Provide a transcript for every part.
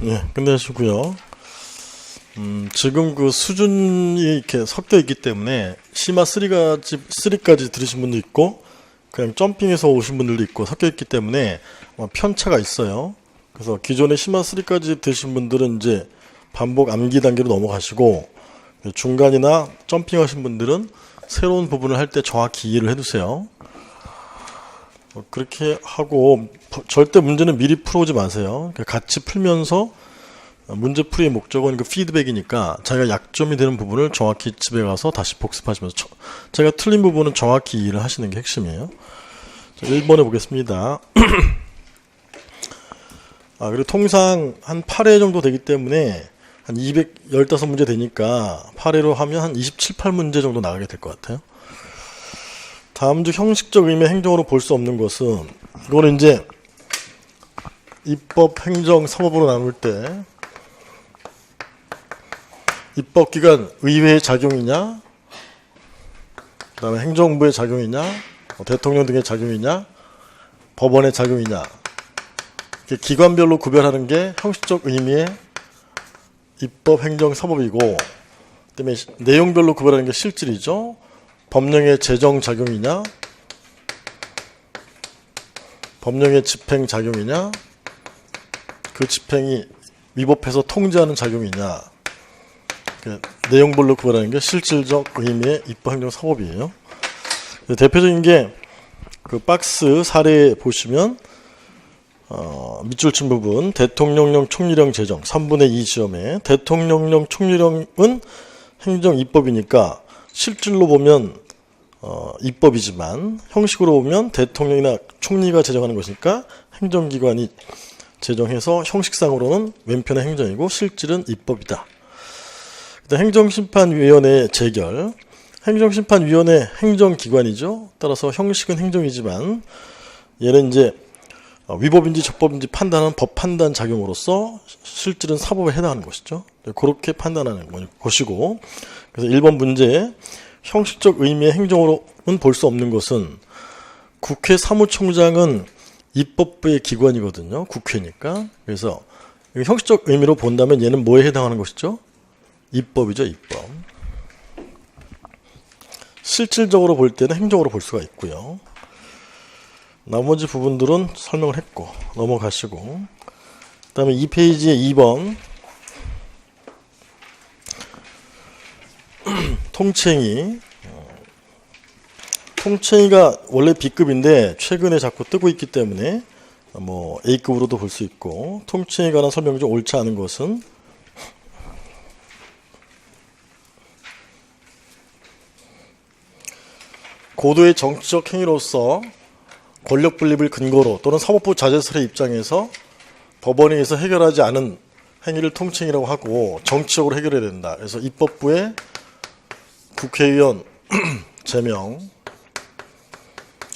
네, 끝내시고요. 지금 그 수준이 이렇게 섞여 있기 때문에 시마 3까지 들으신 분도 있고 그냥 점핑해서 오신 분들도 있고 섞여 있기 때문에 편차가 있어요. 그래서 기존에 시마 3까지 들으신 분들은 이제 반복 암기 단계로 넘어가시고, 중간이나 점핑하신 분들은 새로운 부분을 할 때 정확히 이해를 해두세요. 그렇게 하고 절대 문제는 미리 풀어오지 마세요. 같이 풀면서 문제풀이의 목적은 그 피드백이니까 자기가 약점이 되는 부분을 정확히 집에 가서 다시 복습하시면서 제가 틀린 부분은 정확히 이해를 하시는 게 핵심이에요. 자, 1번에 보겠습니다. 그리고 통상 한 8회 정도 되기 때문에 한 215문제 되니까 8회로 하면 한 27, 8문제 정도 나가게 될 것 같아요. 다음 주 형식적 의미의 행정으로 볼 수 없는 것은, 이거는 이제 입법, 행정, 사법으로 나눌 때 입법기관 의회의 작용이냐, 그 다음에 행정부의 작용이냐, 대통령 등의 작용이냐, 법원의 작용이냐, 이렇게 기관별로 구별하는 게 형식적 의미의 입법, 행정, 사법이고, 그다음에 내용별로 구별하는 게 실질이죠. 법령의 제정 작용이냐, 법령의 집행 작용이냐, 그 집행이 위법해서 통제하는 작용이냐, 내용별로 구별하는 게 실질적 의미의 입법, 행정, 사법이에요. 대표적인 게 그 박스 사례 보시면 밑줄 친 부분, 대통령령 총리령 제정 3분의 2 시험에 대통령령 총리령은 행정 입법이니까 실질로 보면 입법이지만 형식으로 보면 대통령이나 총리가 제정하는 것이니까 행정기관이 제정해서 형식상으로는 왼편의 행정이고 실질은 입법이다. 행정심판위원회 재결, 행정심판위원회 행정기관이죠. 따라서 형식은 행정이지만 얘는 이제 위법인지 적법인지 판단하는 법 판단 작용으로서 실질은 사법에 해당하는 것이죠. 그렇게 판단하는 것이고, 그래서 1번 문제, 형식적 의미의 행정으로는 볼 수 없는 것은 국회 사무총장은 입법부의 기관이거든요. 국회니까. 그래서 형식적 의미로 본다면 얘는 뭐에 해당하는 것이죠? 입법이죠, 입법. 실질적으로 볼 때는 행정으로 볼 수가 있고요. 나머지 부분들은 설명을 했고 넘어가시고, 그 다음에 2페이지에 2번 통챙이가 원래 B급인데 최근에 자꾸 뜨고 있기 때문에 뭐 A급으로도 볼 수 있고, 통챙이에 관한 설명이 좀 옳지 않은 것은 고도의 정치적 행위로서 권력 분립을 근거로 또는 사법부 자제설의 입장에서 법원에 의해서 해결하지 않은 행위를 통칭이라고 하고 정치적으로 해결해야 된다. 그래서 입법부의 국회의원 제명,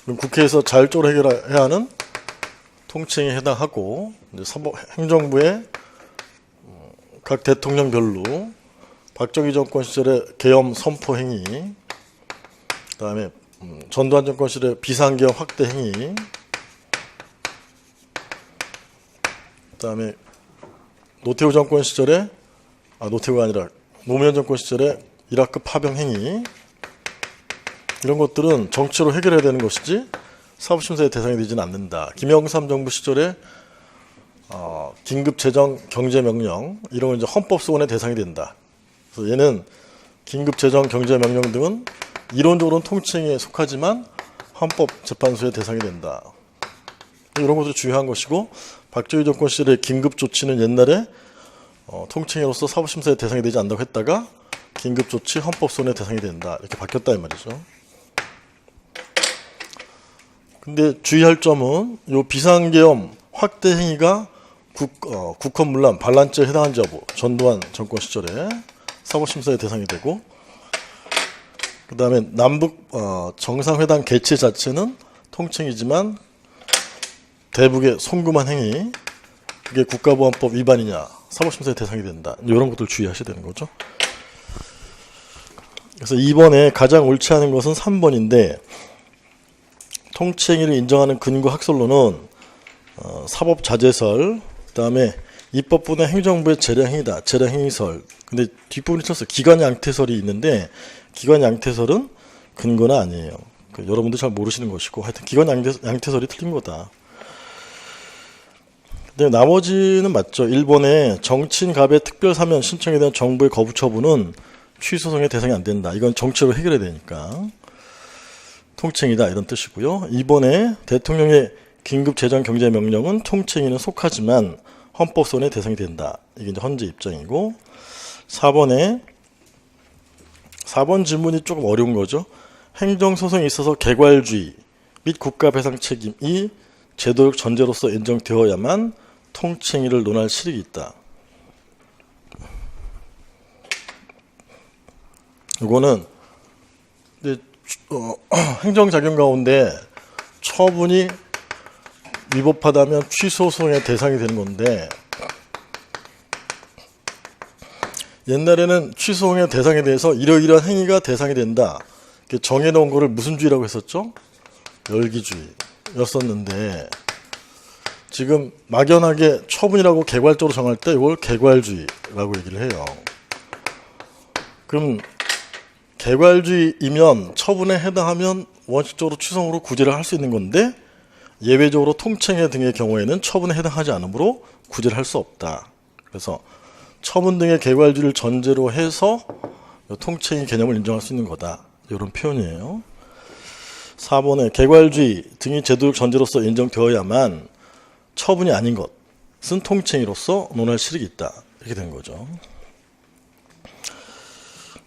국회에서 자율적으로 해결해야 하는 통칭에 해당하고, 이제 행정부의 각 대통령별로 박정희 정권 시절의 계엄 선포 행위, 그 다음에 전두환 정권 시절의 비상계엄 확대 행위, 그 다음에 노태우 정권 시절에 노태우가 아니라 노무현 정권 시절에 이라크 파병 행위, 이런 것들은 정치로 해결해야 되는 것이지 사법심사의 대상이 되지는 않는다. 김영삼 정부 시절에 긴급재정 경제명령, 이런 건 이제 헌법소원의 대상이 된다. 그래서 얘는 긴급재정 경제명령 등은 이론적으로는 통칭에 속하지만 헌법재판소의 대상이 된다. 이런 것도 중요한 것이고, 박정희 정권 시절의 긴급조치는 옛날에 통칭으로서 사법심사의 대상이 되지 않는다고 했다가 긴급조치 헌법소원의 대상이 된다. 이렇게 바뀌었다 이 말이죠. 근데 주의할 점은 이 비상계엄 확대 행위가 국헌문란 반란죄에 해당한지 여부, 전두환 정권 시절에 사법심사의 대상이 되고, 그 다음에 남북 정상회담 개최 자체는 통칭이지만 대북의 송금한 행위, 그게 국가보안법 위반이냐 사법심사의 대상이 된다. 이런 것들 주의하셔야 되는 거죠. 그래서 2번에 가장 옳지 않은 것은 3번인데, 통치행위를 인정하는 근거 학설로는 사법자제설, 그 다음에 입법부는 행정부의 재량행위다. 재량행위설. 근데 뒷부분이 쳤어요. 기관 양태설이 있는데 기관 양태설은 근거는 아니에요. 여러분들 잘 모르시는 것이고 하여튼 기관 양태설이 틀린 거다. 근데 나머지는 맞죠. 1번에 정치인 갑의 특별 사면 신청에 대한 정부의 거부 처분은 취소송의 대상이 안 된다. 이건 정치로 해결해야 되니까 통칭이다 이런 뜻이고요. 2번에 대통령의 긴급 재정 경제 명령은 통칭에는 속하지만 헌법소원의 대상이 된다. 이게 이제 헌재 입장이고 4번 질문이 조금 어려운 거죠. 행정소송에 있어서 개괄주의 및 국가배상 책임이 제도적 전제로서 인정되어야만 통칭의를 논할 실익이 있다. 이거는 행정작용 가운데 처분이 위법하다면 취소소송의 대상이 되는 건데 옛날에는 취소소송의 대상에 대해서 이러이러한 행위가 대상이 된다. 정해놓은 거를 무슨 주의라고 했었죠? 열기주의였었는데 지금 막연하게 처분이라고 개괄적으로 정할 때 이걸 개괄주의라고 얘기를 해요. 그럼 개괄주의이면 처분에 해당하면 원칙적으로 취소로 구제를 할 수 있는 건데 예외적으로 통칭해 등의 경우에는 처분에 해당하지 않으므로 구제를 할 수 없다. 그래서 처분 등의 개괄주의를 전제로 해서 통칭의 개념을 인정할 수 있는 거다. 이런 표현이에요. 4번에 개괄주의 등이 제도적 전제로서 인정되어야만 처분이 아닌 것은 통칭의로서 논할 실익이 있다. 이렇게 된 거죠.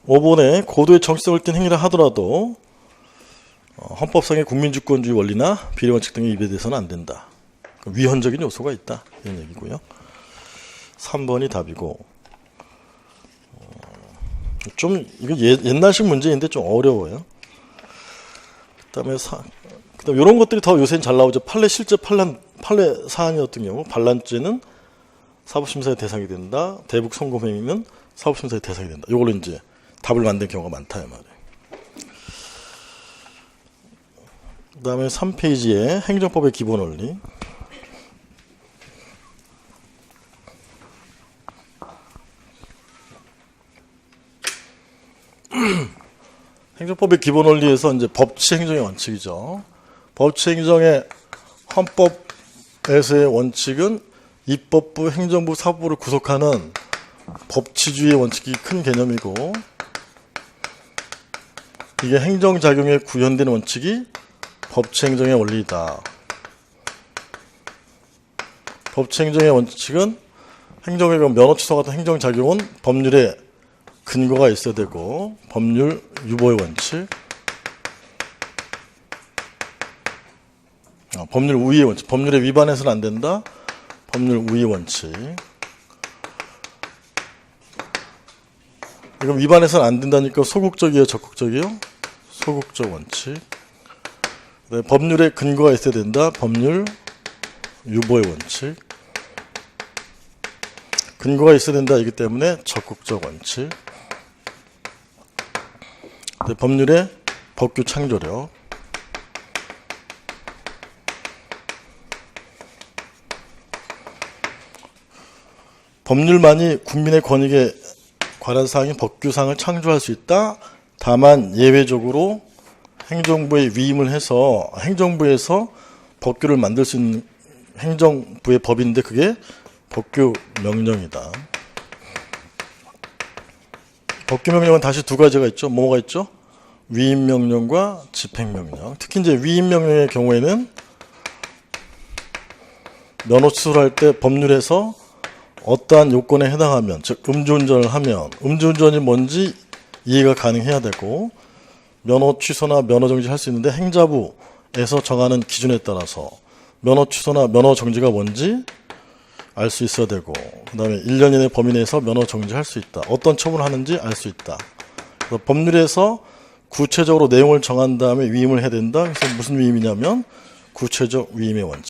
5번에 고도의 정치성을 띤 행위라 하더라도 헌법상의 국민주권주의 원리나 비례원칙 등의 위배돼서는 안 된다. 위헌적인 요소가 있다. 이런 얘기고요. 3번이 답이고 좀 이거 옛날식 문제인데 좀 어려워요. 그다음에 이런 것들이 더 요새는 잘 나오죠. 실제 판례 사안이었던 경우 반란죄는 사법심사의 대상이 된다. 대북 성범행위는 사법심사의 대상이 된다. 이걸로 이제 답을 만든 경우가 많다 이 말이에요. 그다음에 3페이지에 행정법의 기본 원리. 행정법의 기본 원리에서 이제 법치 행정의 원칙이죠. 법치 행정의 헌법에서의 원칙은 입법부, 행정부, 사법부를 구속하는 법치주의의 원칙이 큰 개념이고 이게 행정작용에 구현되는 원칙이 법치행정의 원리이다. 법치행정의 원칙은 행정의 면허 취소 같은 행정작용은 법률에 근거가 있어야 되고 법률 유보의 원칙, 법률 우위의 원칙, 법률에 위반해서는 안 된다. 법률 우위의 원칙. 이건 위반해서는 안 된다니까 소극적이에요, 적극적이에요? 소극적 원칙. 네, 법률에 근거가 있어야 된다. 법률 유보의 원칙. 근거가 있어야 된다이기 때문에 적극적 원칙. 네, 법률의 법규 창조력. 법률만이 국민의 권익에 관한 사항인 법규상을 창조할 수 있다. 다만 예외적으로 행정부에 위임을 해서 행정부에서 법규를 만들 수 있는 행정부의 법인데 그게 법규 명령이다. 법규 명령은 다시 두 가지가 있죠. 뭐가 있죠? 위임 명령과 집행 명령. 특히 이제 위임 명령의 경우에는 면허 취소를 할 때 법률에서 어떠한 요건에 해당하면, 즉 음주운전을 하면 음주운전이 뭔지 이해가 가능해야 되고 면허 취소나 면허 정지할 수 있는데 행자부에서 정하는 기준에 따라서 면허 취소나 면허 정지가 뭔지 알 수 있어야 되고 그 다음에 1년 이내 범위 내에서 면허 정지할 수 있다. 어떤 처분을 하는지 알 수 있다. 그래서 법률에서 구체적으로 내용을 정한 다음에 위임을 해야 된다. 그래서 무슨 위임이냐면 구체적 위임의 원칙.